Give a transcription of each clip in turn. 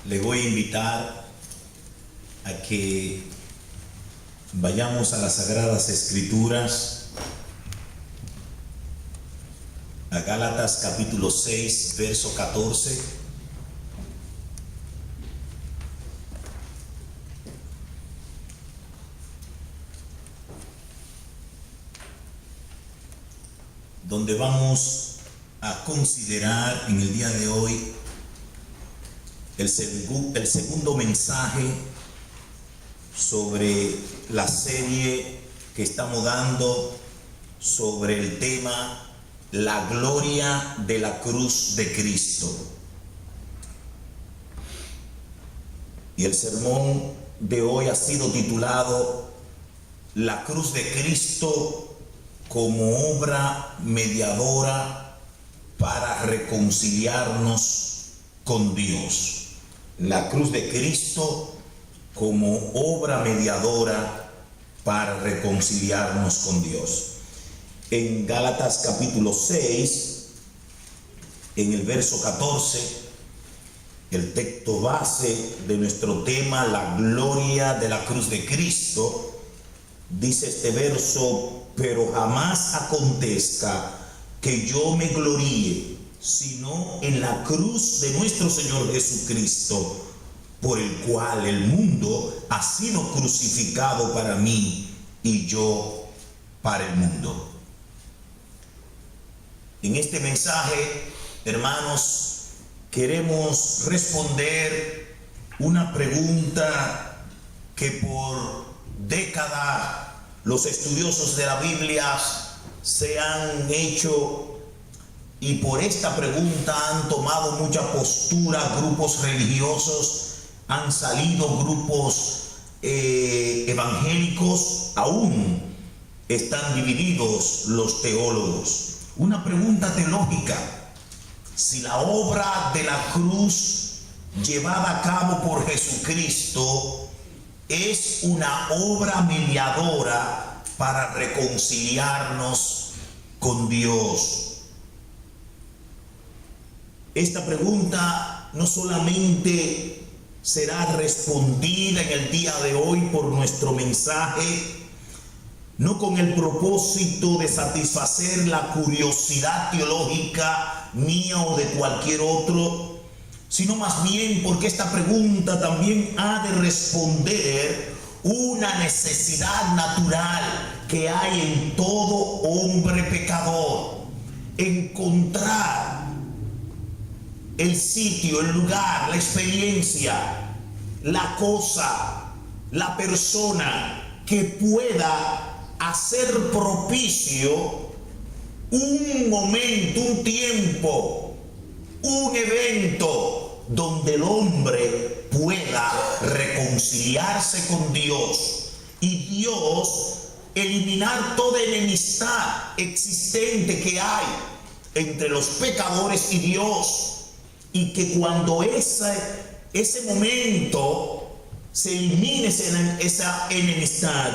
le voy a invitar a que vayamos a las Sagradas Escrituras, a Gálatas capítulo 6, verso 14. Donde vamos a considerar en el día de hoy el segundo mensaje sobre la serie que estamos dando sobre el tema la gloria de la cruz de Cristo. Y el sermón de hoy ha sido titulado La cruz de Cristo como obra mediadora para reconciliarnos con Dios. La cruz de Cristo como obra mediadora para reconciliarnos con Dios. En Gálatas capítulo 6, en el verso 14, el texto base de nuestro tema, la gloria de la cruz de Cristo, dice este verso: pero jamás acontezca que yo me gloríe, sino en la cruz de nuestro Señor Jesucristo, por el cual el mundo ha sido crucificado para mí y yo para el mundo. En este mensaje, hermanos, queremos responder una pregunta que por décadas los estudiosos de la Biblia se han hecho, y por esta pregunta han tomado mucha postura grupos religiosos, han salido grupos evangélicos, aún están divididos los teólogos. Una pregunta teológica: si la obra de la cruz llevada a cabo por Jesucristo es una obra mediadora para reconciliarnos con Dios. Esta pregunta no solamente será respondida en el día de hoy por nuestro mensaje, no con el propósito de satisfacer la curiosidad teológica mía o de cualquier otro, sino más bien porque esta pregunta también ha de responder una necesidad natural que hay en todo hombre pecador: encontrar el sitio, el lugar, la experiencia, la cosa, la persona que pueda hacer propicio un momento, un tiempo, un evento donde el hombre pueda reconciliarse con Dios y Dios eliminar toda enemistad existente que hay entre los pecadores y Dios, y que cuando ese momento se elimine esa enemistad,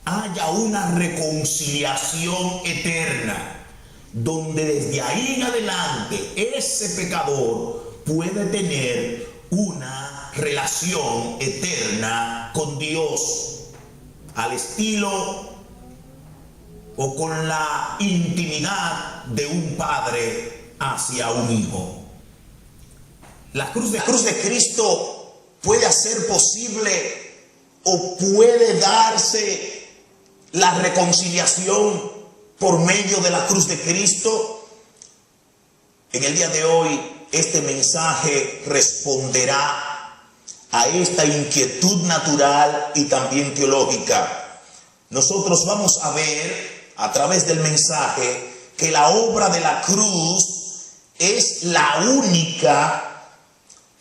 haya una reconciliación eterna, donde desde ahí en adelante ese pecador puede tener una relación eterna con Dios, al estilo o con la intimidad de un padre hacia un hijo. La cruz de Cristo puede hacer posible o puede darse la reconciliación por medio de la cruz de Cristo. En el día de hoy, este mensaje responderá a esta inquietud natural y también teológica. Nosotros vamos a ver a través del mensaje que la obra de la cruz es la única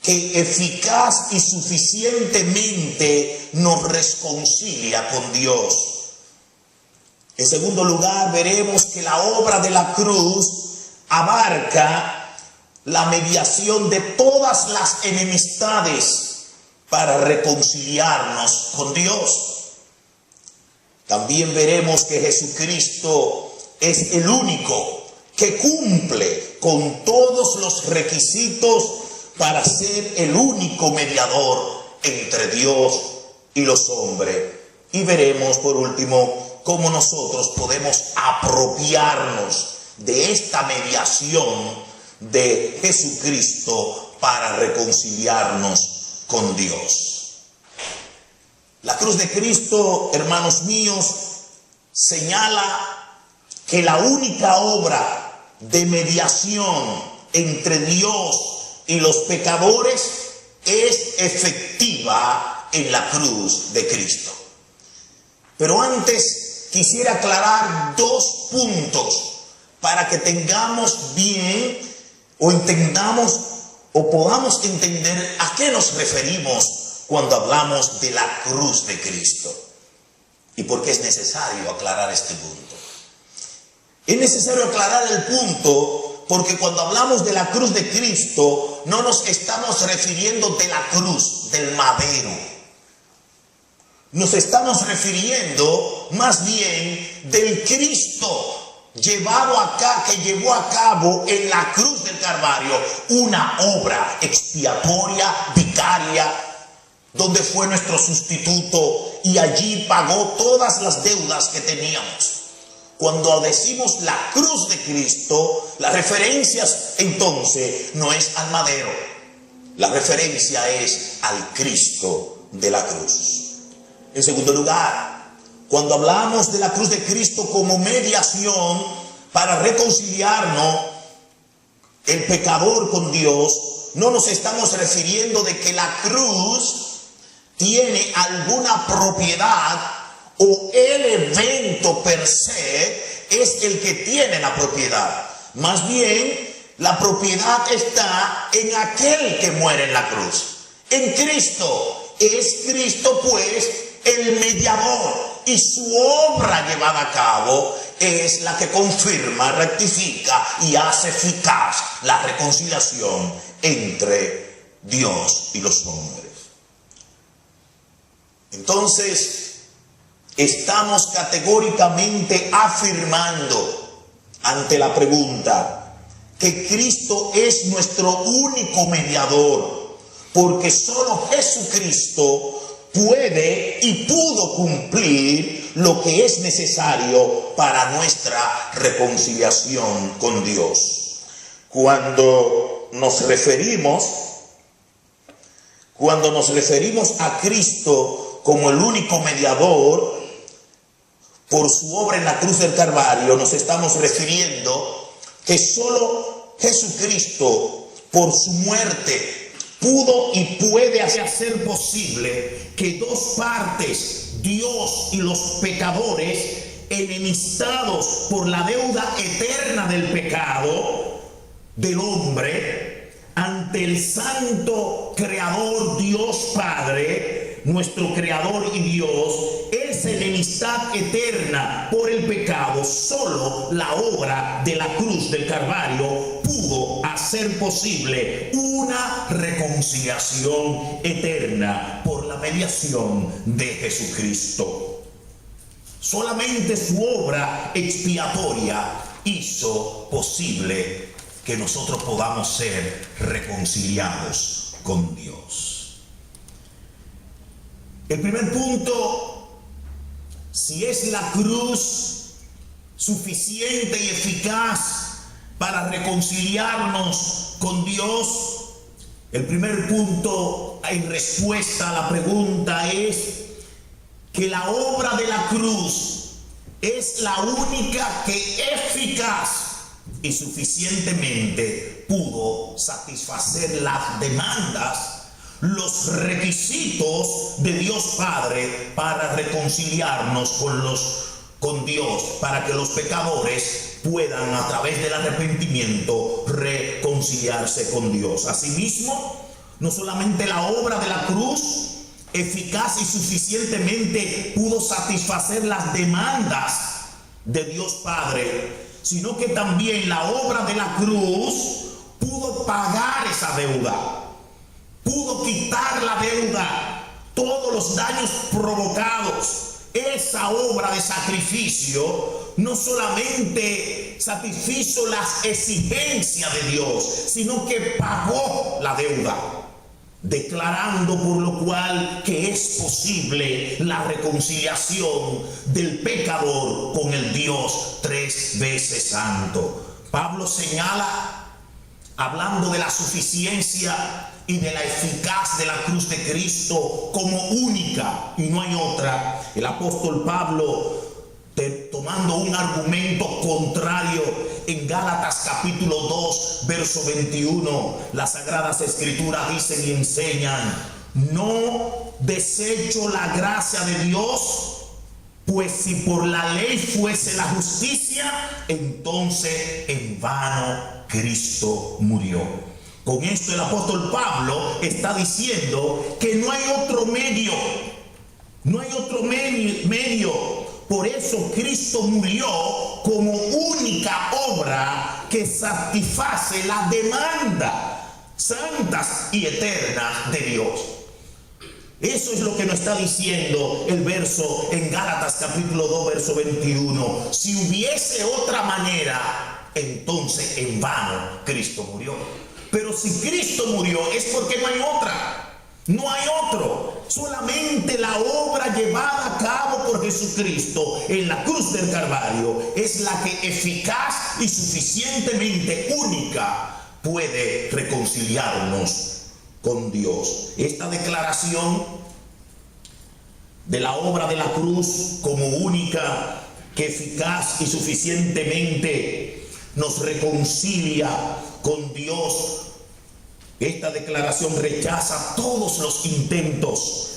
que eficaz y suficientemente nos reconcilia con Dios. En segundo lugar, veremos que la obra de la cruz abarca la mediación de todas las enemistades para reconciliarnos con Dios. También veremos que Jesucristo es el único que cumple con todos los requisitos para ser el único mediador entre Dios y los hombres. Y veremos por último cómo nosotros podemos apropiarnos de esta mediación de Jesucristo para reconciliarnos con Dios. La cruz de Cristo, hermanos míos, señala que la única obra de mediación entre Dios y los pecadores es efectiva en la cruz de Cristo. Pero antes quisiera aclarar dos puntos para que tengamos bien o entendamos o podamos entender a qué nos referimos cuando hablamos de la cruz de Cristo. ¿Y por qué es necesario aclarar este punto? Es necesario aclarar el punto porque cuando hablamos de la cruz de Cristo no nos estamos refiriendo de la cruz, del madero. Nos estamos refiriendo más bien del Cristo que llevó a cabo en la cruz del Calvario una obra expiatoria, vicaria, donde fue nuestro sustituto y allí pagó todas las deudas que teníamos. Cuando decimos la cruz de Cristo, la referencia entonces no es al madero, la referencia es al Cristo de la cruz. En segundo lugar, cuando hablamos de la cruz de Cristo como mediación para reconciliarnos el pecador con Dios, no nos estamos refiriendo de que la cruz tiene alguna propiedad o el evento per se es el que tiene la propiedad. Más bien, la propiedad está en aquel que muere en la cruz, en Cristo. Es Cristo pues el mediador y su obra llevada a cabo es la que confirma, rectifica y hace eficaz la reconciliación entre Dios y los hombres. Entonces, estamos categóricamente afirmando ante la pregunta que Cristo es nuestro único mediador, porque solo Jesucristo puede y pudo cumplir lo que es necesario para nuestra reconciliación con Dios. Cuando nos referimos a Cristo como el único mediador por su obra en la cruz del Calvario, nos estamos refiriendo que solo Jesucristo por su muerte pudo y puede hacer posible que dos partes, Dios y los pecadores, enemistados por la deuda eterna del pecado del hombre, ante el santo creador Dios Padre, nuestro creador y Dios, esa enemistad eterna por el pecado, solo la obra de la cruz del Calvario pudo hacer posible una reconciliación eterna por la mediación de Jesucristo. Solamente su obra expiatoria hizo posible que nosotros podamos ser reconciliados con Dios. El primer punto, si es la cruz suficiente y eficaz para reconciliarnos con Dios, el primer punto en respuesta a la pregunta es que la obra de la cruz es la única que eficaz y suficientemente pudo satisfacer las demandas, los requisitos de Dios Padre para reconciliarnos con Dios, para que los pecadores puedan a través del arrepentimiento reconciliarse con Dios. Asimismo, no solamente la obra de la cruz eficaz y suficientemente pudo satisfacer las demandas de Dios Padre, sino que también la obra de la cruz pudo pagar esa deuda, pudo quitar la deuda, todos los daños provocados esa obra de sacrificio no solamente satisfizo las exigencias de Dios, sino que pagó la deuda, declarando por lo cual que es posible la reconciliación del pecador con el Dios tres veces santo. Pablo señala, hablando de la suficiencia y de la eficaz de la cruz de Cristo como única y no hay otra, el apóstol Pablo, tomando un argumento contrario en Gálatas capítulo 2, verso 21, las Sagradas Escrituras dicen y enseñan: no desecho la gracia de Dios, pues si por la ley fuese la justicia, entonces en vano Cristo murió. Con esto el apóstol Pablo está diciendo que no hay otro medio, no hay otro medio. Por eso Cristo murió como única obra que satisface la demanda santas y eternas de Dios. Eso es lo que nos está diciendo el verso en Gálatas capítulo 2, verso 21. Si hubiese otra manera, entonces en vano Cristo murió. Pero si Cristo murió es porque no hay otra, no hay otro. Solamente la obra llevada a cabo por Jesucristo en la cruz del Calvario es la que eficaz y suficientemente única puede reconciliarnos con Dios. Esta declaración de la obra de la cruz como única, que eficaz y suficientemente nos reconcilia con Dios, esta declaración rechaza todos los intentos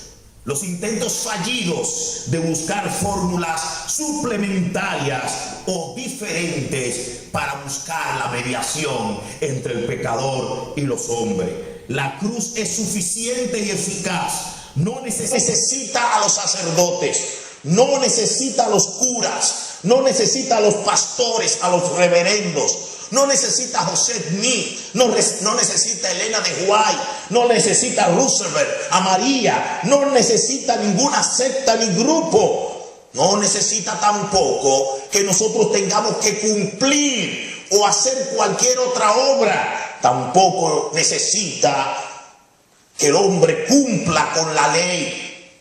fallidos de buscar fórmulas suplementarias o diferentes para buscar la mediación entre el pecador y los hombres. La cruz es suficiente y eficaz. No necesita a los sacerdotes, no necesita a los curas, no necesita a los pastores, a los reverendos, no necesita a José Smith, no necesita a Elena de White, no necesita a Roosevelt, a María, no necesita ninguna secta ni grupo, no necesita tampoco que nosotros tengamos que cumplir o hacer cualquier otra obra, tampoco necesita que el hombre cumpla con la ley,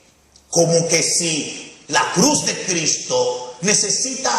como que si la cruz de Cristo necesita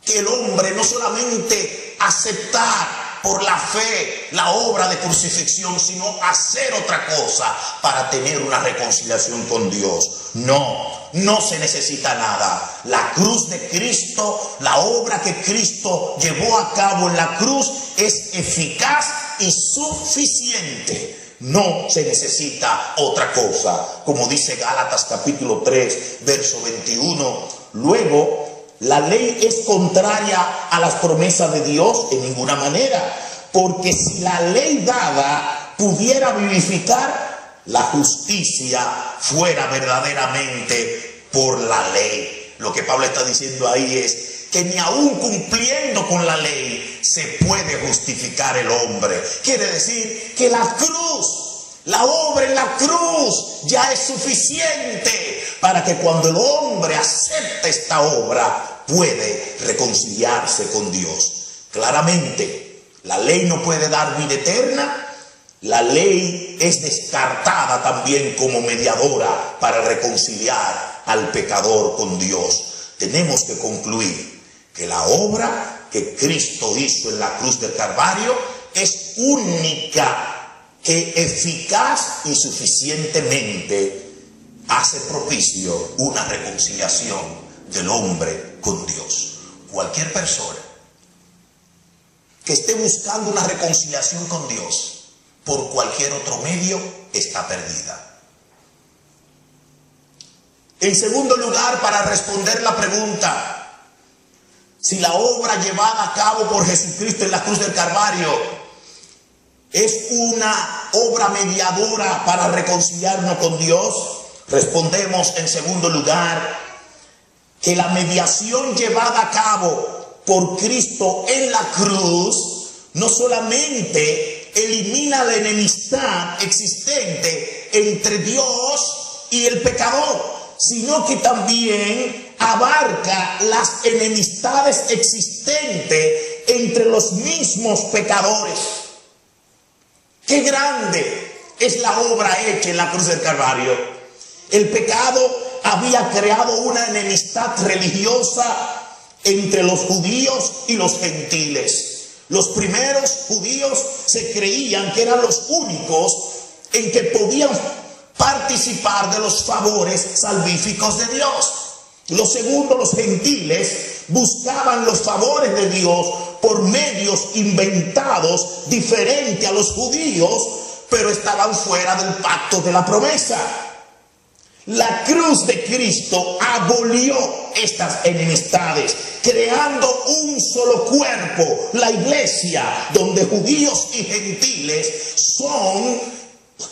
que el hombre no solamente aceptar por la fe la obra de crucifixión, sino hacer otra cosa para tener una reconciliación con Dios. No se necesita nada. La cruz de Cristo, la obra que Cristo llevó a cabo en la cruz es eficaz y suficiente. No se necesita otra cosa. Como dice Gálatas capítulo 3, verso 21, luego, la ley es contraria a las promesas de Dios en ninguna manera, porque si la ley dada pudiera vivificar, la justicia fuera verdaderamente por la ley. Lo que Pablo está diciendo ahí es que ni aún cumpliendo con la ley se puede justificar el hombre. Quiere decir que la cruz, la obra en la cruz ya es suficiente para que cuando el hombre acepte esta obra puede reconciliarse con Dios. Claramente, la ley no puede dar vida eterna. La ley es descartada también como mediadora para reconciliar al pecador con Dios. Tenemos que concluir que la obra que Cristo hizo en la cruz del Calvario es única, que eficaz y suficientemente hace propicio una reconciliación del hombre con Dios. Cualquier persona que esté buscando una reconciliación con Dios por cualquier otro medio está perdida. En segundo lugar, para responder la pregunta, si la obra llevada a cabo por Jesucristo en la cruz del Calvario es una obra mediadora para reconciliarnos con Dios, respondemos en segundo lugar que la mediación llevada a cabo por Cristo en la cruz no solamente elimina la enemistad existente entre Dios y el pecador, sino que también abarca las enemistades existentes entre los mismos pecadores. Qué grande es la obra hecha en la cruz del Calvario. El pecado había creado una enemistad religiosa entre los judíos y los gentiles. Los primeros judíos se creían que eran los únicos en que podían participar de los favores salvíficos de Dios. Los segundos, los gentiles, buscaban los favores de Dios por medios inventados diferentes a los judíos, pero estaban fuera del pacto de la promesa. La cruz de Cristo abolió estas enemistades, creando un solo cuerpo, la iglesia, donde judíos y gentiles son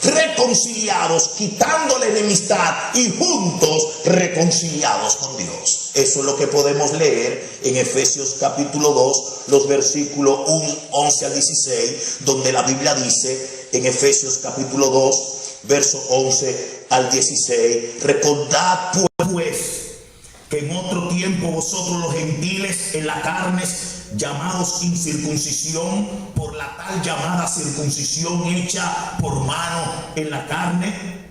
reconciliados, quitando la enemistad y juntos reconciliados con Dios. Eso es lo que podemos leer en Efesios capítulo 2, los versículos 11 al 16, donde la Biblia dice en Efesios capítulo 2, verso 11 al 16, recordad pues que en otro tiempo vosotros los gentiles en la carne, llamados incircuncisión por la tal llamada circuncisión hecha por mano en la carne,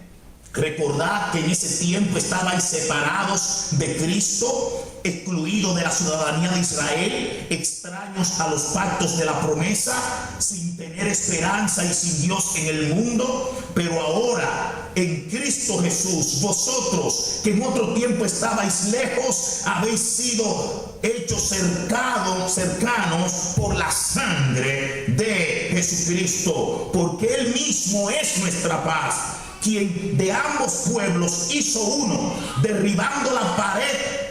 recordad que en ese tiempo estabais separados de Cristo, excluidos de la ciudadanía de Israel, extraños a los pactos de la promesa, sin tener esperanza y sin Dios en el mundo. Pero ahora en Cristo Jesús, vosotros que en otro tiempo estabais lejos, habéis sido hechos cercanos por la sangre de Jesucristo, porque Él mismo es nuestra paz, quien de ambos pueblos hizo uno, derribando la pared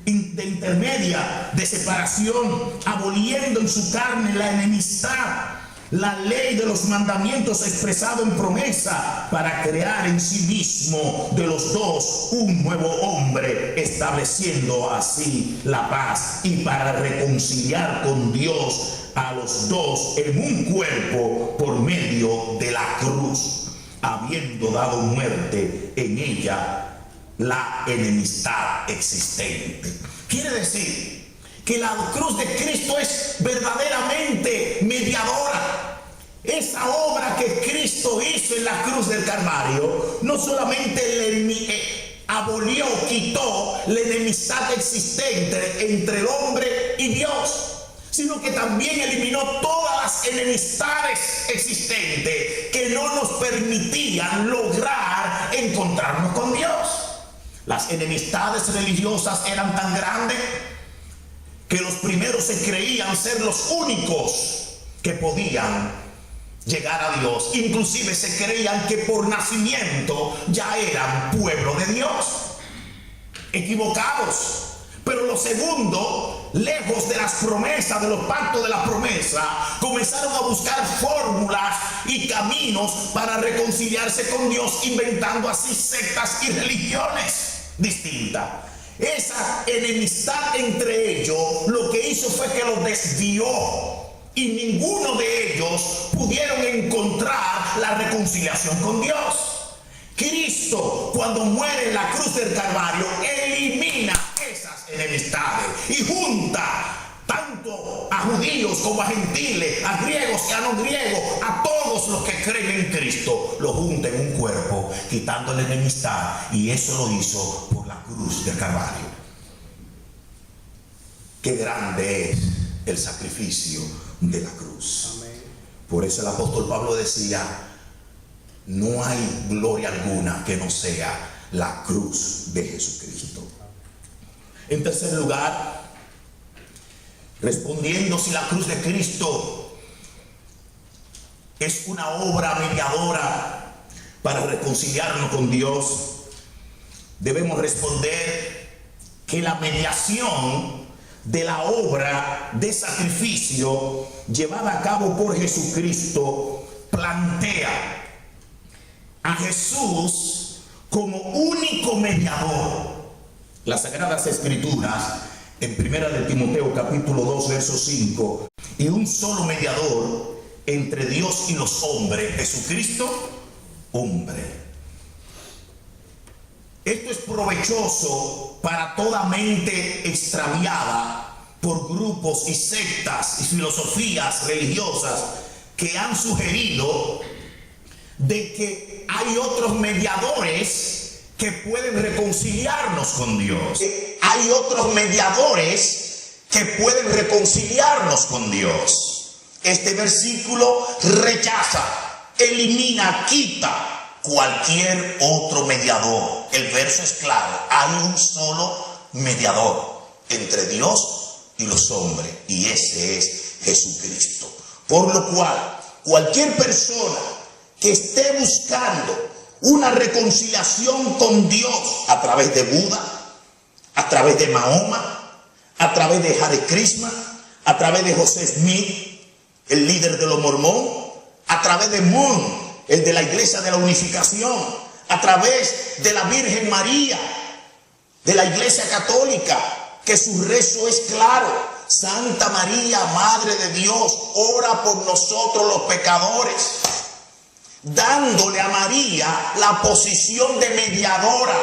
intermedia de separación, aboliendo en su carne la enemistad, la ley de los mandamientos expresado en promesa, para crear en sí mismo de los dos un nuevo hombre, estableciendo así la paz, y para reconciliar con Dios a los dos en un cuerpo por medio de la cruz, habiendo dado muerte en ella la enemistad existente. Quiere decir que la cruz de Cristo es verdaderamente mediadora. Esa obra que Cristo hizo en la cruz del Calvario no solamente abolió, quitó la enemistad existente entre el hombre y Dios, sino que también eliminó todas las enemistades existentes que no nos permitían lograr encontrarnos con Dios. Las enemistades religiosas eran tan grandes que los primeros se creían ser los únicos que podían llegar a Dios. Inclusive se creían que por nacimiento ya eran pueblo de Dios. Equivocados. Pero los segundos, lejos de las promesas, de los pactos de la promesa, comenzaron a buscar fórmulas y caminos para reconciliarse con Dios, inventando así sectas y religiones distintas. Esa enemistad entre ellos lo que hizo fue que los desvió, y ninguno de ellos pudieron encontrar la reconciliación con Dios. Cristo, cuando muere en la cruz del Calvario, elimina esas enemistades y junta tanto a judíos como a gentiles, a griegos y a no griegos, a todos los que creen en Cristo, lo junta en un cuerpo, quitando la enemistad, y eso lo hizo por la cruz del Calvario. Qué grande es el sacrificio de la cruz. Amén. Por eso el apóstol Pablo decía: no hay gloria alguna que no sea la cruz de Jesucristo. En tercer lugar, respondiendo si la cruz de Cristo es una obra mediadora para reconciliarnos con Dios, debemos responder que la mediación de la obra de sacrificio llevada a cabo por Jesucristo plantea a Jesús como único mediador. Las Sagradas Escrituras, en 1 de Timoteo capítulo 2 verso 5, y un solo mediador entre Dios y los hombres, Jesucristo, hombre. Esto es provechoso para toda mente extraviada por grupos y sectas y filosofías religiosas que han sugerido de que hay otros mediadores que pueden reconciliarnos con Dios. Hay otros mediadores que pueden reconciliarnos con Dios. Este versículo rechaza, elimina, quita cualquier otro mediador. El verso es claro, hay un solo mediador entre Dios y los hombres, y ese es Jesucristo. Por lo cual, cualquier persona que esté buscando una reconciliación con Dios a través de Buda, a través de Mahoma, a través de Hare Krishna, a través de José Smith, el líder de los mormones, a través de Moon, el de la Iglesia de la Unificación, a través de la Virgen María, de la Iglesia Católica, que su rezo es claro: Santa María, Madre de Dios, ora por nosotros los pecadores, dándole a María la posición de mediadora,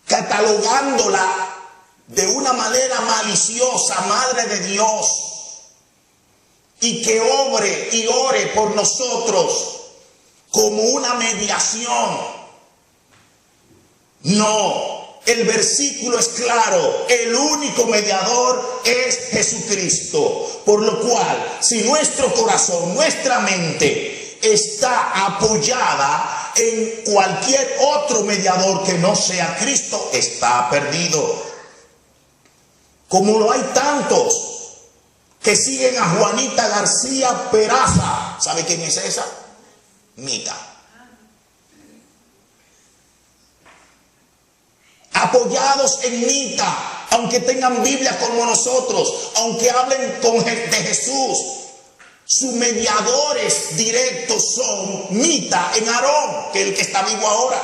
catalogándola de una manera maliciosa, Madre de Dios, y que obre y ore por nosotros como una mediación. No, el versículo es claro, el único mediador es Jesucristo. Por lo cual, si nuestro corazón, nuestra mente está apoyada en cualquier otro mediador que no sea Cristo, está perdido. Como lo hay tantos que siguen a Juanita García Peraza. ¿Sabe quién es esa? Mita. Apoyados en Mita, aunque tengan Biblia como nosotros, aunque hablen de Jesús, sus mediadores directos son Mita en Aarón, que es el que está vivo ahora.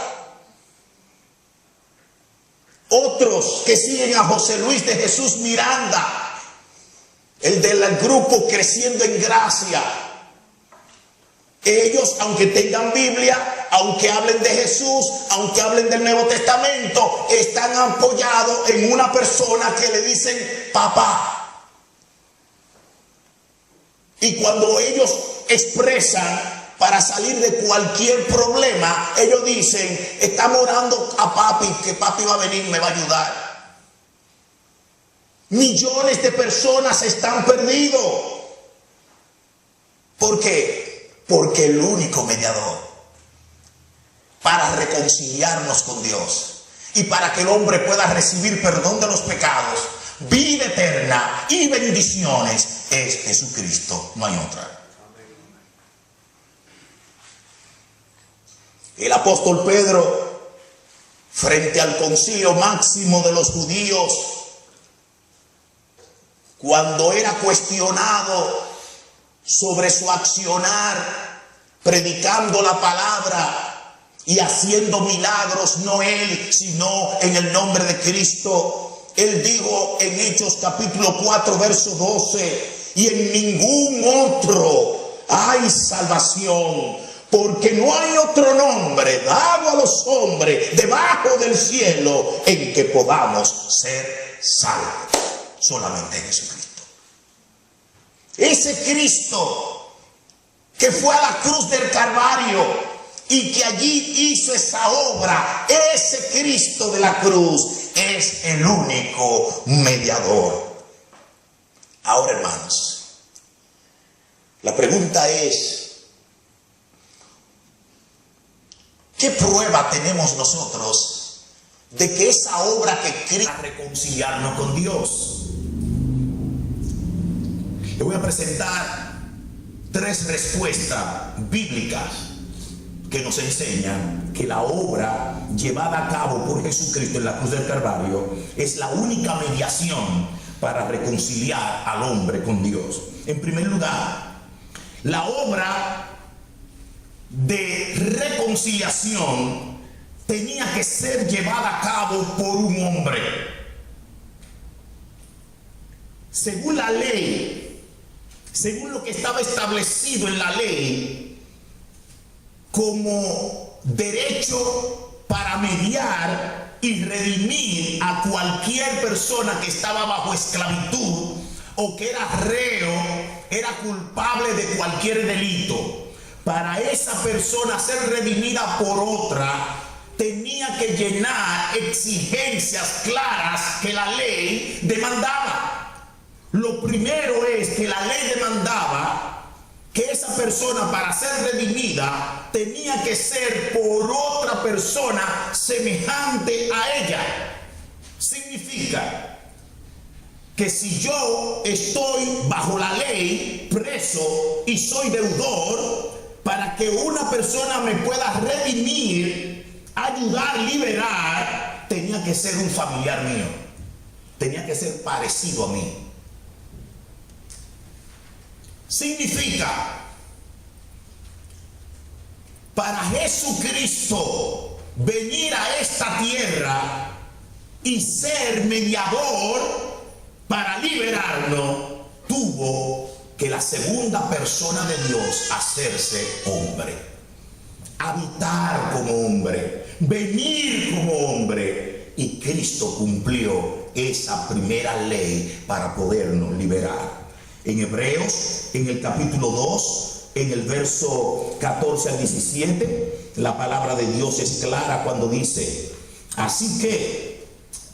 Otros que siguen a José Luis de Jesús Miranda, el del grupo Creciendo en Gracia. Ellos, aunque tengan Biblia, aunque hablen de Jesús, aunque hablen del Nuevo Testamento, están apoyados en una persona que le dicen papá. Y cuando ellos expresan para salir de cualquier problema, ellos dicen: estamos orando a papi, que papi va a venir, me va a ayudar. Millones de personas están perdidos. ¿Por qué? Porque el único mediador para reconciliarnos con Dios y para que el hombre pueda recibir perdón de los pecados, vida eterna y bendiciones es Jesucristo. No hay otra. El apóstol Pedro, frente al concilio máximo de los judíos, cuando era cuestionado sobre su accionar, predicando la palabra y haciendo milagros, no él, sino en el nombre de Cristo, él dijo en Hechos capítulo 4, verso 12: y en ningún otro hay salvación, porque no hay otro nombre dado a los hombres debajo del cielo en que podamos ser salvos. Solamente Jesucristo. Ese Cristo que fue a la cruz del Calvario y que allí hizo esa obra, ese Cristo de la cruz es el único mediador. Ahora, hermanos, la pregunta es: ¿qué prueba tenemos nosotros de que esa obra que Cristo va a reconciliarnos con Dios? Le voy a presentar 3 respuestas bíblicas que nos enseñan que la obra llevada a cabo por Jesucristo en la cruz del Calvario es la única mediación para reconciliar al hombre con Dios. En primer lugar, la obra de reconciliación tenía que ser llevada a cabo por un hombre. Según la ley, según lo que estaba establecido en la ley como derecho para mediar y redimir a cualquier persona que estaba bajo esclavitud o que era reo, era culpable de cualquier delito. Para esa persona ser redimida por otra, tenía que llenar exigencias claras que la ley demandaba. Lo primero es que la ley demandaba que esa persona, para ser redimida, tenía que ser por otra persona semejante a ella. Significa que si yo estoy bajo la ley, preso y soy deudor, para que una persona me pueda redimir, ayudar, liberar, tenía que ser un familiar mío, tenía que ser parecido a mí. Significa, para Jesucristo venir a esta tierra y ser mediador para liberarnos, tuvo que la segunda persona de Dios hacerse hombre, habitar como hombre, venir como hombre, y Cristo cumplió esa primera ley para podernos liberar. En Hebreos, en el capítulo 2, en el verso 14 al 17, la palabra de Dios es clara cuando dice: así que,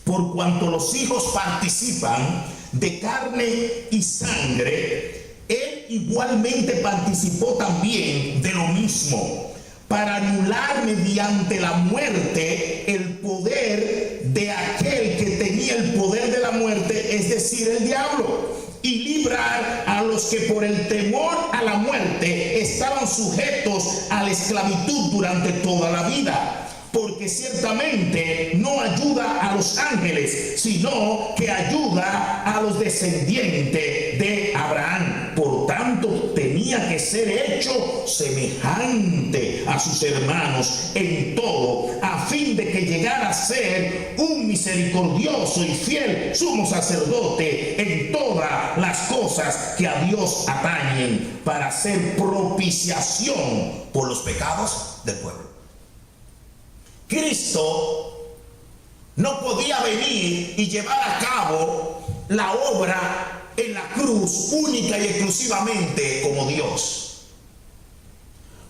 por cuanto los hijos participan de carne y sangre, él igualmente participó también de lo mismo, para anular mediante la muerte el poder de aquel que tenía el poder de la muerte, es decir, el diablo, y librar a los que por el temor a la muerte estaban sujetos a la esclavitud durante toda la vida. Porque ciertamente no ayuda a los ángeles, sino que ayuda a los descendientes de Abraham. Por tanto, tenía que ser hecho semejante a sus hermanos en todo, a fin de que llegara a ser un misericordioso y fiel sumo sacerdote en todas las cosas que a Dios atañen, para hacer propiciación por los pecados del pueblo. Cristo no podía venir y llevar a cabo la obra en la cruz única y exclusivamente como Dios.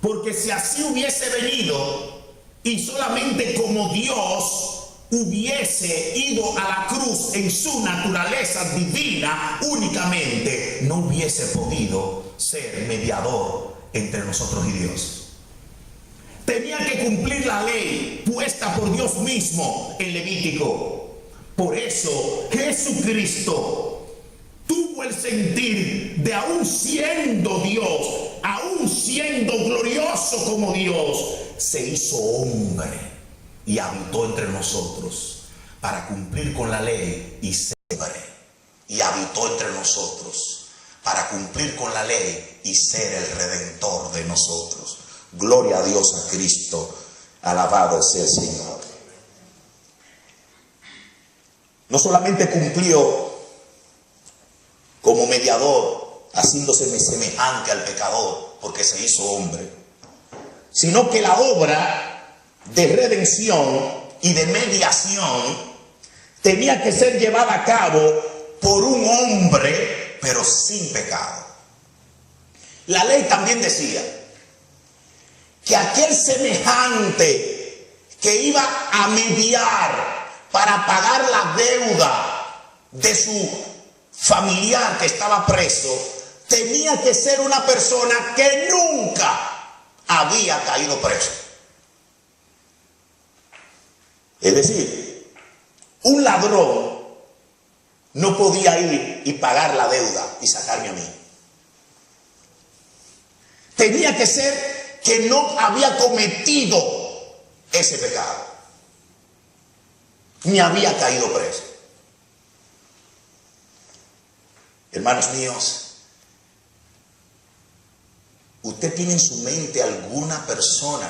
Porque si así hubiese venido y solamente como Dios hubiese ido a la cruz en su naturaleza divina únicamente, no hubiese podido ser mediador entre nosotros y Dios. Tenía que cumplir la ley puesta por Dios mismo en Levítico. Por eso Jesucristo tuvo el sentir de, aún siendo Dios, aún siendo glorioso como Dios, se hizo hombre y habitó entre nosotros para cumplir con la ley y ser hombre. Y habitó entre nosotros para cumplir con la ley y ser el redentor de nosotros. Gloria a Dios, a Cristo, alabado sea el Señor. No solamente cumplió como mediador, haciéndose semejante al pecador, porque se hizo hombre, sino que la obra de redención y de mediación tenía que ser llevada a cabo por un hombre, pero sin pecado. La ley también decía que aquel semejante que iba a mediar para pagar la deuda de su familiar que estaba preso, tenía que ser una persona que nunca había caído preso. Es decir, un ladrón no podía ir y pagar la deuda y sacarme a mí. Tenía que ser que no había cometido ese pecado, ni había caído preso. Hermanos míos, ¿usted tiene en su mente alguna persona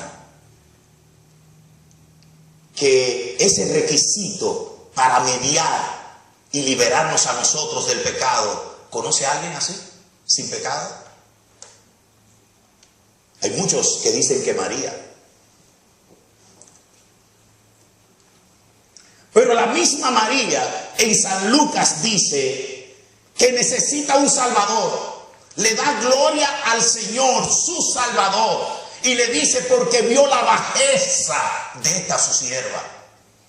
que ese requisito para mediar y liberarnos a nosotros del pecado? ¿Conoce a alguien así, sin pecado? Hay muchos que dicen que María. misma María en San Lucas dice que necesita un Salvador. Le da gloria al Señor, su Salvador, y le dice porque vio la bajeza de esta su sierva.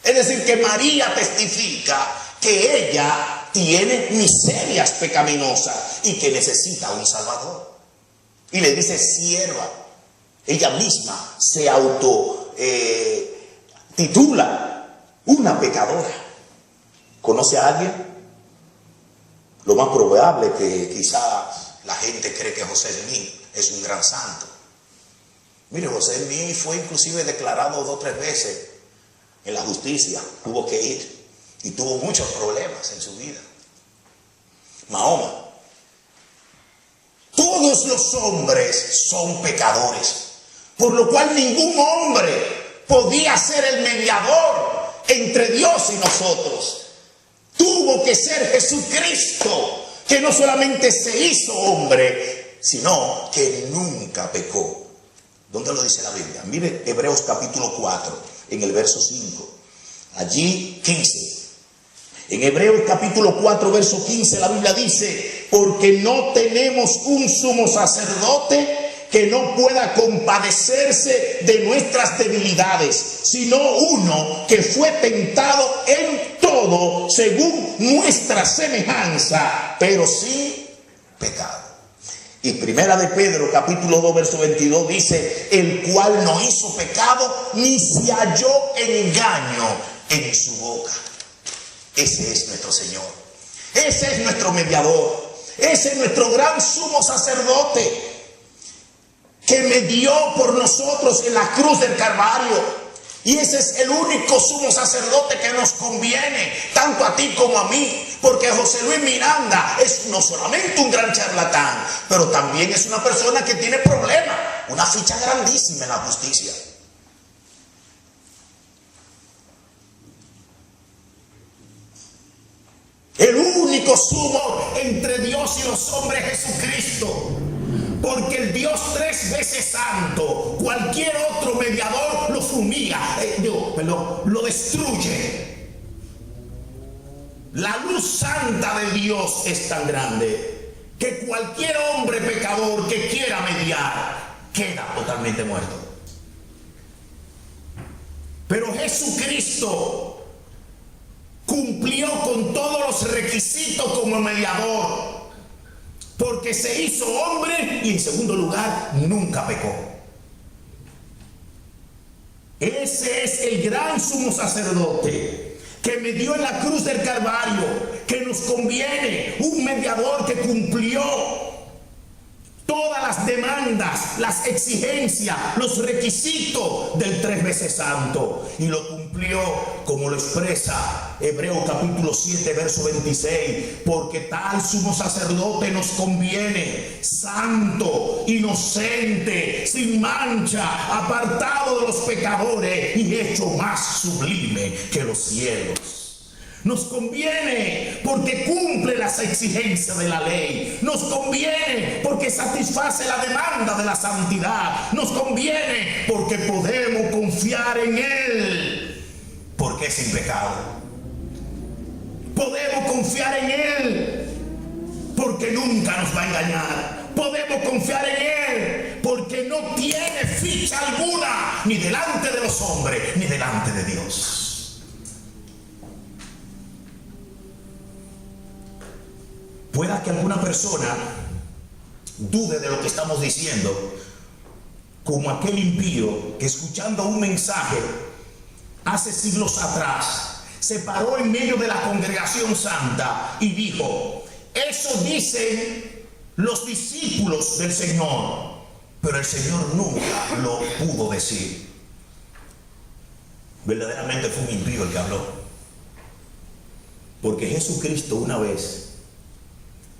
Es decir, que María testifica que ella tiene miserias pecaminosas y que necesita un Salvador. Y le dice sierva. Ella misma se titula una pecadora. ¿Conoce a alguien? Lo más probable que quizá la gente cree que José Smith es un gran santo. Mire, José Smith fue inclusive declarado 2 o 3 veces en la justicia. Tuvo que ir y tuvo muchos problemas en su vida. Mahoma. Todos los hombres son pecadores, por lo cual ningún hombre podía ser el mediador entre Dios y nosotros. Tuvo que ser Jesucristo, que no solamente se hizo hombre, sino que nunca pecó. ¿Dónde lo dice la Biblia? Mire Hebreos capítulo 4, en el verso 5. Allí 15. En Hebreos capítulo 4, verso 15, la Biblia dice: porque no tenemos un sumo sacerdote que no pueda compadecerse de nuestras debilidades, sino uno que fue tentado en todo según nuestra semejanza, pero sin pecado. Y primera de Pedro capítulo 2 verso 22 dice: el cual no hizo pecado ni se halló engaño en su boca. Ese es nuestro Señor, ese es nuestro mediador, ese es nuestro gran sumo sacerdote que medió por nosotros en la cruz del Calvario. Y ese es el único sumo sacerdote que nos conviene, tanto a ti como a mí, porque José Luis Miranda es no solamente un gran charlatán, pero también es una persona que tiene problemas, una ficha grandísima en la justicia. El único sumo entre Dios y los hombres es Jesucristo. Porque el Dios 3 veces santo, cualquier otro mediador lo fumiga, lo destruye. La luz santa de Dios es tan grande que cualquier hombre pecador que quiera mediar queda totalmente muerto. Pero Jesucristo cumplió con todos los requisitos como mediador, porque se hizo hombre y en segundo lugar nunca pecó. Ese es el gran sumo sacerdote que medió en la cruz del Calvario, que nos conviene, un mediador que cumplió todas las demandas, las exigencias, los requisitos del 3 veces santo, y lo cumplió como lo expresa Hebreos capítulo 7 verso 26: porque tal sumo sacerdote nos conviene, santo, inocente, sin mancha, apartado de los pecadores y hecho más sublime que los cielos. Nos conviene porque cumple las exigencias de la ley. Nos conviene porque satisface la demanda de la santidad. Nos conviene porque podemos confiar en Él, porque es sin pecado. Podemos confiar en Él porque nunca nos va a engañar. Podemos confiar en Él porque no tiene ficha alguna, ni delante de los hombres, ni delante de Dios. Pueda que alguna persona dude de lo que estamos diciendo, como aquel impío que, escuchando un mensaje hace siglos atrás, se paró en medio de la congregación santa y dijo: eso dicen los discípulos del Señor, pero el Señor nunca lo pudo decir. Verdaderamente fue un impío el que habló, porque Jesucristo una vez,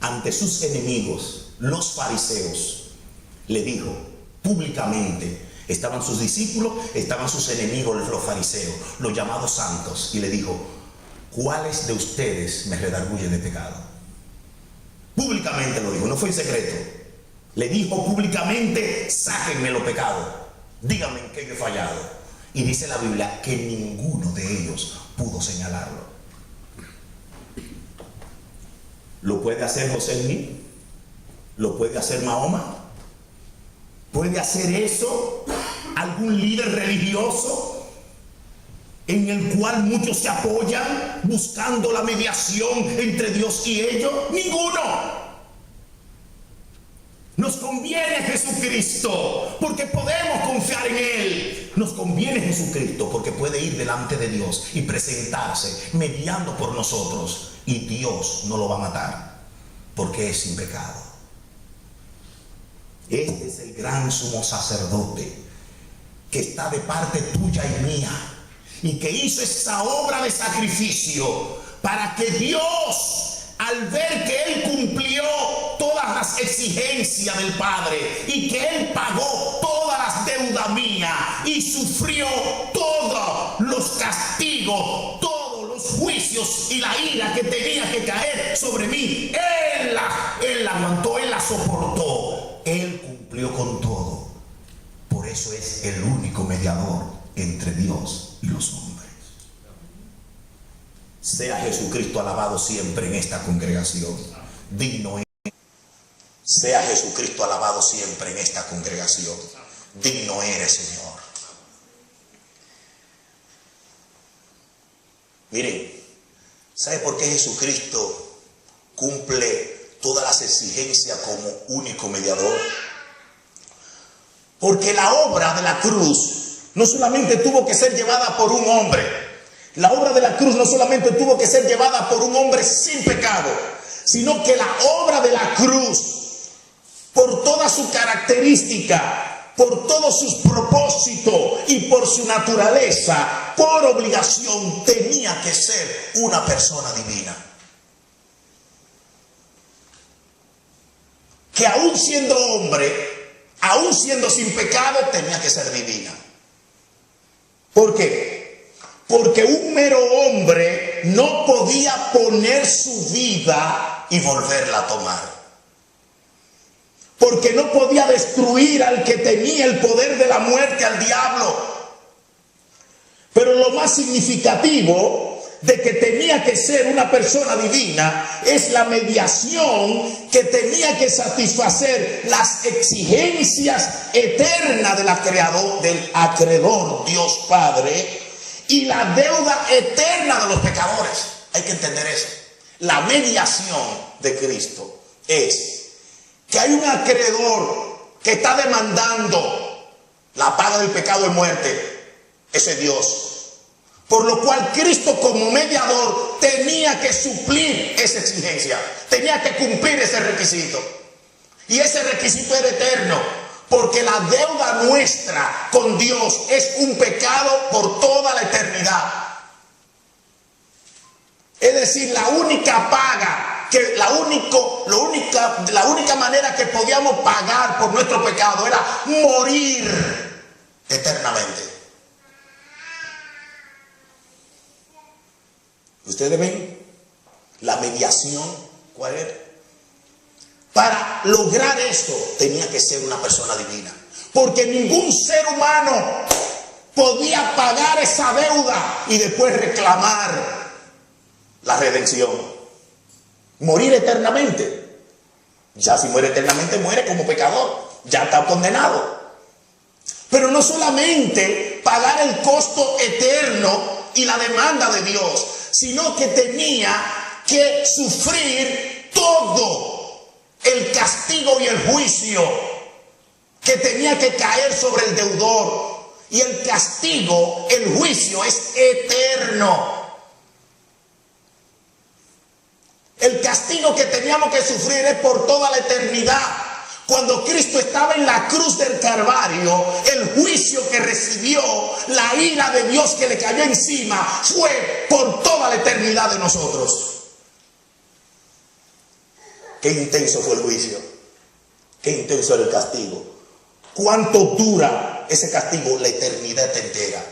ante sus enemigos, los fariseos, le dijo públicamente, estaban sus discípulos, estaban sus enemigos, los fariseos, los llamados santos, y le dijo: ¿cuáles de ustedes me redarguyen de pecado? Públicamente lo dijo, no fue en secreto. Le dijo públicamente: sáquenme los pecados, díganme en qué yo he fallado. Y dice la Biblia que ninguno de ellos pudo señalarlo. ¿Lo puede hacer José Smith? ¿Lo puede hacer Mahoma? ¿Puede hacer eso algún líder religioso en el cual muchos se apoyan buscando la mediación entre Dios y ellos? Ninguno. Nos conviene Jesucristo porque podemos confiar en Él. Nos conviene Jesucristo porque puede ir delante de Dios y presentarse mediando por nosotros, y Dios no lo va a matar porque es sin pecado. Este es el gran sumo sacerdote que está de parte tuya y mía, y que hizo esa obra de sacrificio para que Dios, al ver que Él cumplió todas las exigencias del Padre y que Él pagó todas las deudas mías y sufrió todos los castigos, todos los juicios y la ira que tenía que caer sobre mí, Él la aguantó, Él la soportó, Él cumplió con todo. Por eso es el único mediador entre Dios y los hombres. Sea Jesucristo alabado siempre en esta congregación. Digno es. Sea Jesucristo alabado siempre en esta congregación. Digno eres, Señor. Miren, ¿sabe por qué Jesucristo cumple todas las exigencias como único mediador? Porque la obra de la cruz no solamente tuvo que ser llevada por un hombre. La obra de la cruz no solamente tuvo que ser llevada por un hombre sin pecado, sino que la obra de la cruz, por toda su característica, por todos sus propósitos y por su naturaleza, por obligación, tenía que ser una persona divina. Que aún siendo hombre, aún siendo sin pecado, tenía que ser divina. ¿Por qué? Porque un mero hombre no podía poner su vida y volverla a tomar. Porque no podía destruir al que tenía el poder de la muerte, al diablo. Pero lo más significativo de que tenía que ser una persona divina es la mediación que tenía que satisfacer las exigencias eternas del acreedor Dios Padre, y la deuda eterna de los pecadores. Hay que entender eso. La mediación de Cristo es que hay un acreedor que está demandando la paga del pecado de muerte. Ese es Dios. Por lo cual Cristo, como mediador, tenía que suplir esa exigencia, tenía que cumplir ese requisito. Y ese requisito era eterno, porque la deuda nuestra con Dios es un pecado por toda la eternidad. Es decir, la única paga, la única manera que podíamos pagar por nuestro pecado era morir eternamente. ¿Ustedes ven la mediación? ¿Cuál era? Para lograr esto tenía que ser una persona divina, porque ningún ser humano podía pagar esa deuda y después reclamar la redención. Morir eternamente. Ya si muere eternamente, muere como pecador, ya está condenado. Pero no solamente pagar el costo eterno y la demanda de Dios, sino que tenía que sufrir todo el castigo y el juicio que tenía que caer sobre el deudor. Y el castigo, el juicio es eterno. El castigo que teníamos que sufrir es por toda la eternidad. Cuando Cristo estaba en la cruz del Calvario, el juicio que recibió, la ira de Dios que le cayó encima, fue por toda la eternidad de nosotros. Qué intenso fue el juicio, qué intenso era el castigo. Cuánto dura ese castigo, la eternidad entera.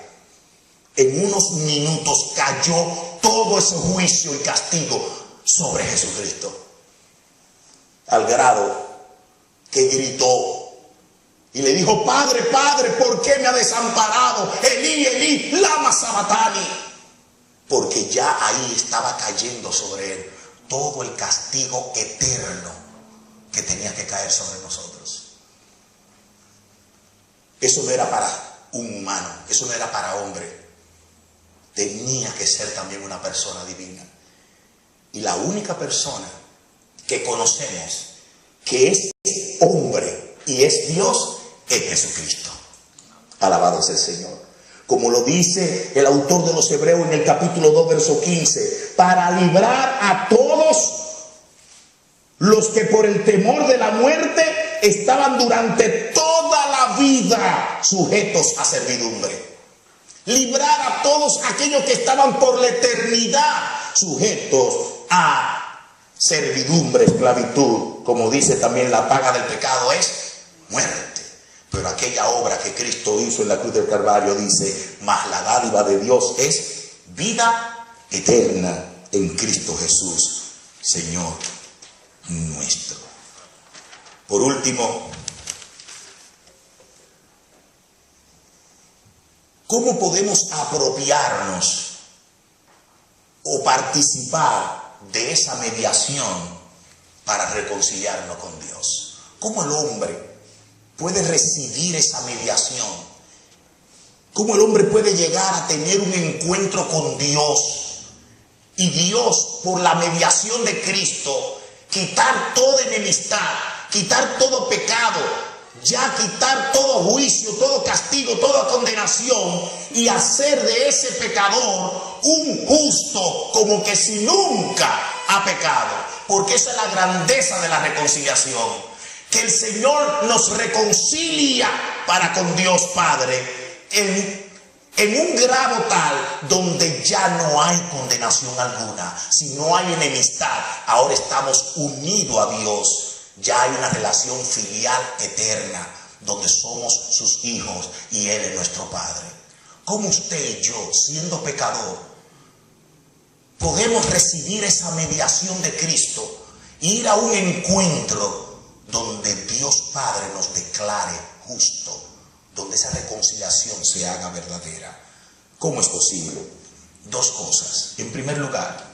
En unos minutos cayó todo ese juicio y castigo sobre Jesucristo, al grado que gritó y le dijo: Padre, Padre, ¿por qué me ha desamparado? Elí, Elí, lama sabachthani. Porque ya ahí estaba cayendo sobre él todo el castigo eterno que tenía que caer sobre nosotros. Eso no era para un humano, eso no era para hombre. Tenía que ser también una persona divina. Y la única persona que conocemos que es hombre y es Dios es Jesucristo. Alabado sea el Señor. Como lo dice el autor de los Hebreos en el capítulo 2, verso 15, para librar a todos los que por el temor de la muerte estaban durante toda la vida sujetos a servidumbre. Librar a todos aquellos que estaban por la eternidad sujetos a servidumbre, esclavitud. Como dice también, la paga del pecado es muerte. Pero aquella obra que Cristo hizo en la cruz del Calvario dice, mas la dádiva de Dios es vida eterna en Cristo Jesús, Señor nuestro. Por último, ¿cómo podemos apropiarnos o participar de esa mediación para reconciliarnos con Dios? ¿Cómo el hombre puede recibir esa mediación? ¿Cómo el hombre puede llegar a tener un encuentro con Dios? Y Dios, por la mediación de Cristo, quitar toda enemistad, quitar todo pecado, ya quitar todo juicio, todo castigo, toda condenación, y hacer de ese pecador un justo, como que si nunca ha pecado. Porque esa es la grandeza de la reconciliación, que el Señor nos reconcilia para con Dios Padre en un grado tal donde ya no hay condenación alguna, si no hay enemistad. Ahora estamos unidos a Dios. Ya hay una relación filial eterna, donde somos sus hijos y Él es nuestro Padre. ¿Cómo usted y yo, siendo pecador, podemos recibir esa mediación de Cristo e ir a un encuentro donde Dios Padre nos declare justo, donde esa reconciliación se haga verdadera? ¿Cómo es posible? Dos cosas. En primer lugar,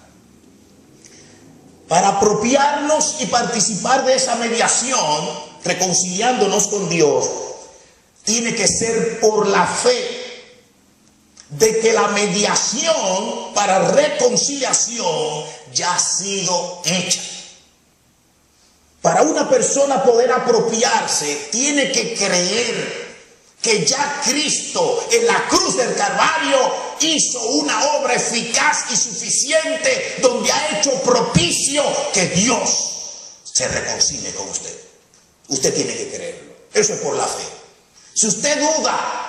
para apropiarnos y participar de esa mediación, reconciliándonos con Dios, tiene que ser por la fe de que la mediación para reconciliación ya ha sido hecha. Para una persona poder apropiarse, tiene que creer que ya Cristo en la cruz del Calvario hizo una obra eficaz y suficiente, donde ha hecho propicio que Dios se reconcilie con usted. Usted tiene que creerlo. Eso es por la fe. Si usted duda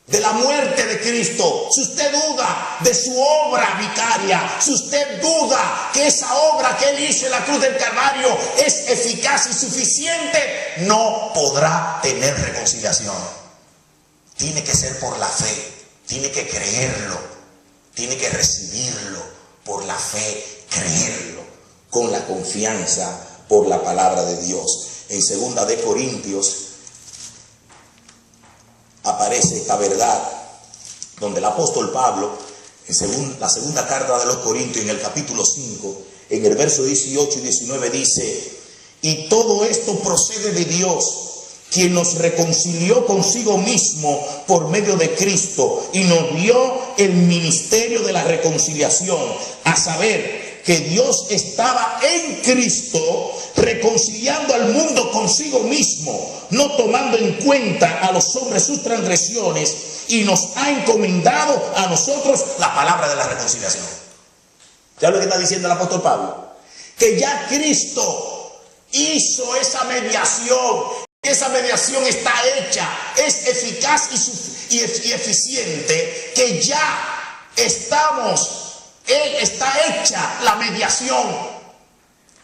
de la muerte de Cristo, si usted duda de su obra vicaria, si usted duda que esa obra que Él hizo en la cruz del Calvario es eficaz y suficiente, no podrá tener reconciliación. Tiene que ser por la fe, tiene que creerlo, tiene que recibirlo por la fe, creerlo con la confianza por la palabra de Dios. En 2 de Corintios aparece esta verdad, donde el apóstol Pablo, en la segunda carta de los Corintios, en el capítulo 5, en el verso 18 y 19 dice: y todo esto procede de Dios, quien nos reconcilió consigo mismo por medio de Cristo y nos dio el ministerio de la reconciliación, a saber, que Dios estaba en Cristo reconciliando al mundo consigo mismo, no tomando en cuenta a los hombres sus transgresiones, y nos ha encomendado a nosotros la palabra de la reconciliación. ¿Ya lo que está diciendo el apóstol Pablo? Que ya Cristo hizo esa mediación. Esa mediación está hecha, es eficaz y eficiente, que ya está hecha la mediación.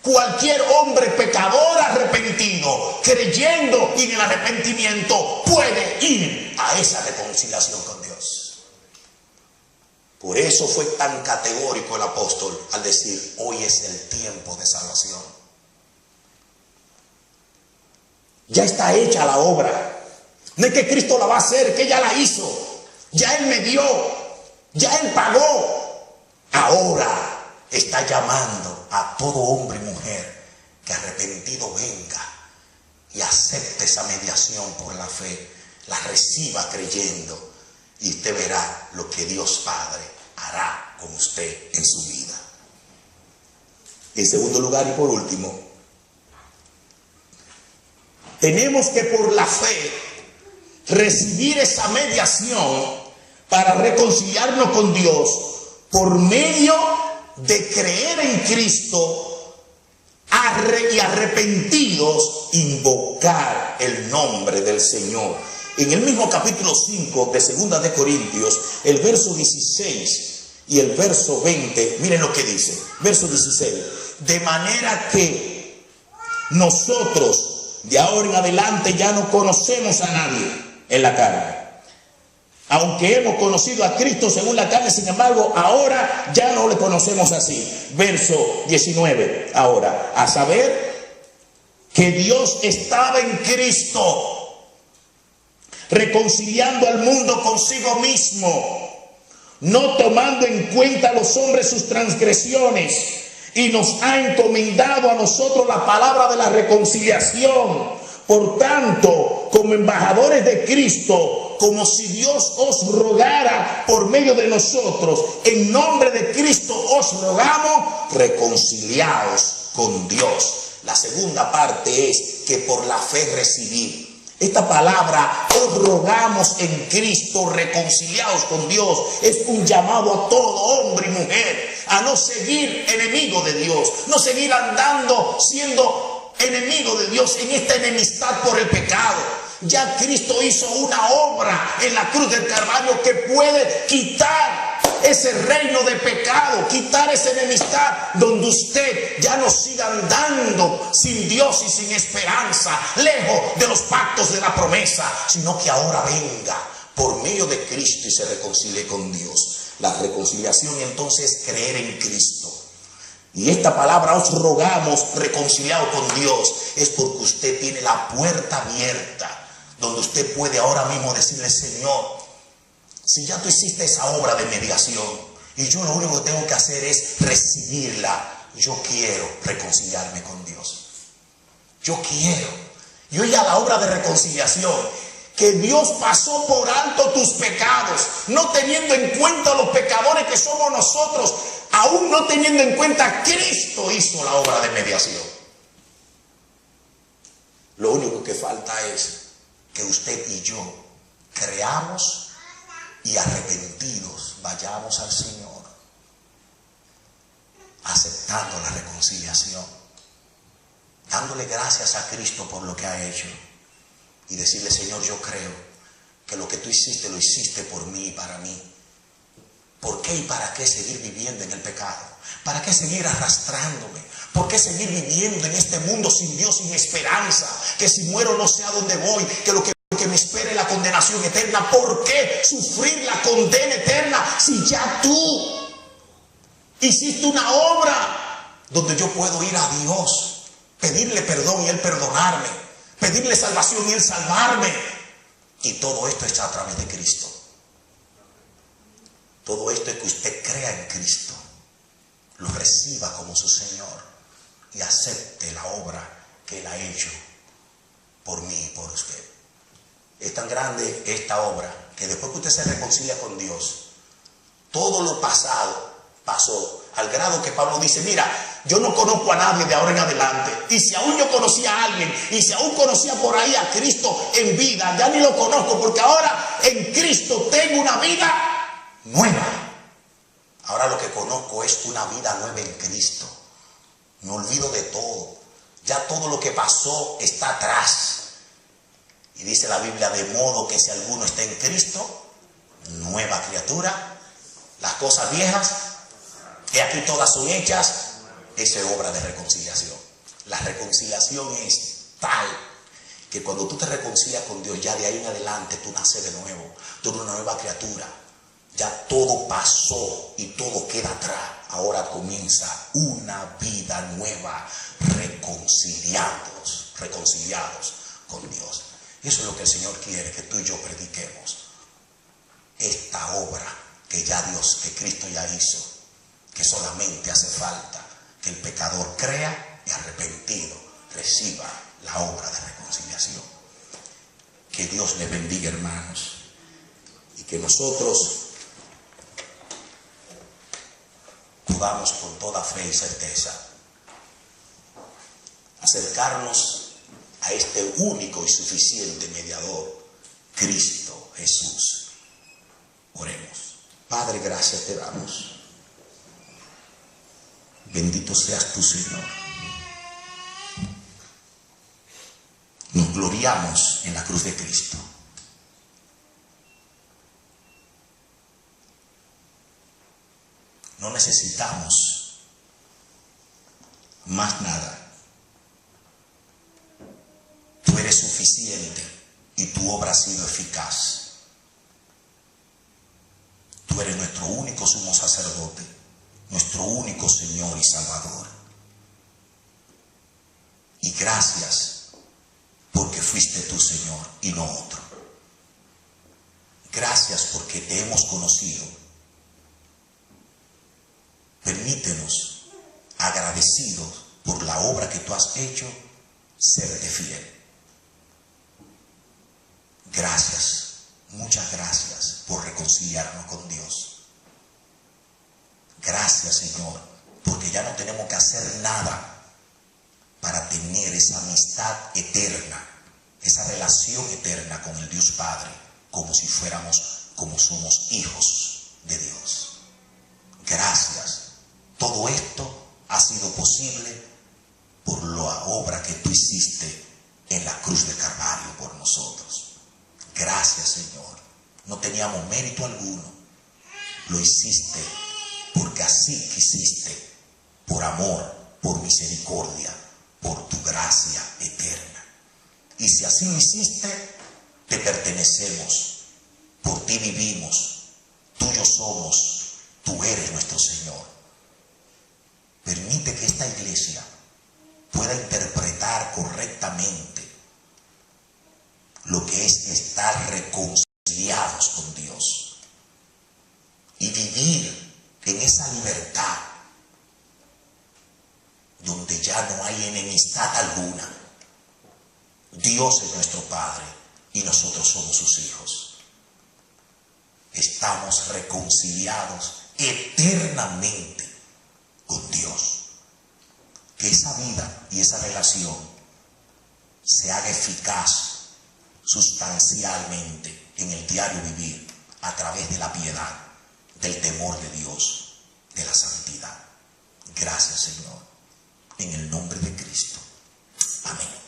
Cualquier hombre pecador arrepentido, creyendo en el arrepentimiento, puede ir a esa reconciliación con Dios. Por eso fue tan categórico el apóstol al decir: hoy es el tiempo de salvación. Ya está hecha la obra. No es que Cristo la va a hacer, que ya la hizo. Ya Él me dio, ya Él pagó. Ahora está llamando a todo hombre y mujer que arrepentido venga y acepte esa mediación por la fe, la reciba creyendo, y usted verá lo que Dios Padre hará con usted en su vida. En segundo lugar y por último, tenemos que por la fe recibir esa mediación para reconciliarnos con Dios por medio de creer en Cristo y arrepentidos invocar el nombre del Señor. En el mismo capítulo 5 de Segunda de Corintios, el verso 16 y el verso 20, miren lo que dice, verso 16, de manera que nosotros de ahora en adelante ya no conocemos a nadie en la carne. Aunque hemos conocido a Cristo según la carne, sin embargo, ahora ya no le conocemos así. Verso 19, ahora, a saber que Dios estaba en Cristo, reconciliando al mundo consigo mismo, no tomando en cuenta a los hombres sus transgresiones, y nos ha encomendado a nosotros la palabra de la reconciliación. Por tanto, como embajadores de Cristo, como si Dios os rogara por medio de nosotros, en nombre de Cristo os rogamos, reconciliaos con Dios. La segunda parte es que por la fe recibir. Esta palabra, os rogamos en Cristo, reconciliados con Dios, es un llamado a todo hombre y mujer a no seguir enemigo de Dios, no seguir andando siendo enemigo de Dios en esta enemistad por el pecado. Ya Cristo hizo una obra en la cruz del Calvario que puede quitar ese reino de pecado, quitar esa enemistad, donde usted ya no siga andando sin Dios y sin esperanza, lejos de los pactos de la promesa, sino que ahora venga por medio de Cristo y se reconcilie con Dios. La reconciliación entonces es creer en Cristo. Y esta palabra, os rogamos, reconciliado con Dios, es porque usted tiene la puerta abierta, donde usted puede ahora mismo decirle: Señor, si ya tú hiciste esa obra de mediación y yo lo único que tengo que hacer es recibirla, yo quiero reconciliarme con Dios. Yo ya la obra de reconciliación, que Dios pasó por alto tus pecados, no teniendo en cuenta los pecadores que somos nosotros, aún no teniendo en cuenta, Cristo hizo la obra de mediación. Lo único que falta es que usted y yo creamos y arrepentidos vayamos al Señor, aceptando la reconciliación, dándole gracias a Cristo por lo que ha hecho, y decirle: Señor, yo creo que lo que tú hiciste lo hiciste por mí y para mí. ¿Por qué y para qué seguir viviendo en el pecado? ¿Para qué seguir arrastrándome? ¿Por qué seguir viviendo en este mundo sin Dios, sin esperanza? Que si muero no sé a dónde voy, que lo que me espere la condenación eterna. ¿Por qué sufrir la condena eterna si ya tú hiciste una obra donde yo puedo ir a Dios, pedirle perdón y Él perdonarme, pedirle salvación y Él salvarme? Y todo esto está a través de Cristo. Todo esto es que usted crea en Cristo, lo reciba como su Señor y acepte la obra que Él ha hecho por mí y por usted. Es tan grande esta obra que después que usted se reconcilia con Dios, todo lo pasado pasó, al grado que Pablo dice: mira, yo no conozco a nadie de ahora en adelante, y si aún yo conocía a alguien, y si aún conocía por ahí a Cristo en vida, ya ni lo conozco, porque ahora en Cristo tengo una vida nueva. Ahora lo que conozco es una vida nueva en Cristo. Me olvido de todo, ya todo lo que pasó está atrás. Y dice la Biblia: de modo que si alguno está en Cristo, nueva criatura, las cosas viejas, he aquí todas son hechas. Esa es obra de reconciliación. La reconciliación es tal que cuando tú te reconcilias con Dios, ya de ahí en adelante tú naces de nuevo, tú eres una nueva criatura. Ya todo pasó y todo queda atrás. Ahora comienza una vida nueva, reconciliados con Dios. Eso es lo que el Señor quiere que tú y yo prediquemos. Esta obra que ya Dios, que Cristo ya hizo, que solamente hace falta que el pecador crea y arrepentido reciba la obra de reconciliación. Que Dios les bendiga, hermanos, y que nosotros podamos con toda fe y certeza acercarnos a este único y suficiente mediador, Cristo Jesús. Oremos. Padre, gracias te damos. Bendito seas tú, Señor. Nos gloriamos en la cruz de Cristo. No necesitamos más nada. Tú eres suficiente y tu obra ha sido eficaz. Tú eres nuestro único sumo sacerdote, nuestro único Señor y Salvador. Y gracias porque fuiste tú, Señor, y no otro. Gracias porque te hemos conocido. Permítenos, agradecidos por la obra que tú has hecho, serte fiel. Gracias, muchas gracias por reconciliarnos con Dios. Gracias, Señor, porque ya no tenemos que hacer nada para tener esa amistad eterna, esa relación eterna con el Dios Padre, como si fuéramos, como somos hijos de Dios. Gracias. Todo esto ha sido posible por la obra que tú hiciste en la cruz de Calvario por nosotros. Gracias, Señor. No teníamos mérito alguno. Lo hiciste porque así quisiste, por amor, por misericordia, por tu gracia eterna. Y si así lo hiciste, te pertenecemos. Por ti vivimos. Tuyos somos. Tú eres nuestro Señor. Permite que esta iglesia pueda interpretar correctamente lo que es estar reconciliados con Dios y vivir en esa libertad donde ya no hay enemistad alguna. Dios es nuestro Padre y nosotros somos sus hijos. Estamos reconciliados eternamente con Dios. Que esa vida y esa relación se haga eficaz sustancialmente en el diario vivir a través de la piedad, del temor de Dios, de la santidad. Gracias, Señor, en el nombre de Cristo. Amén.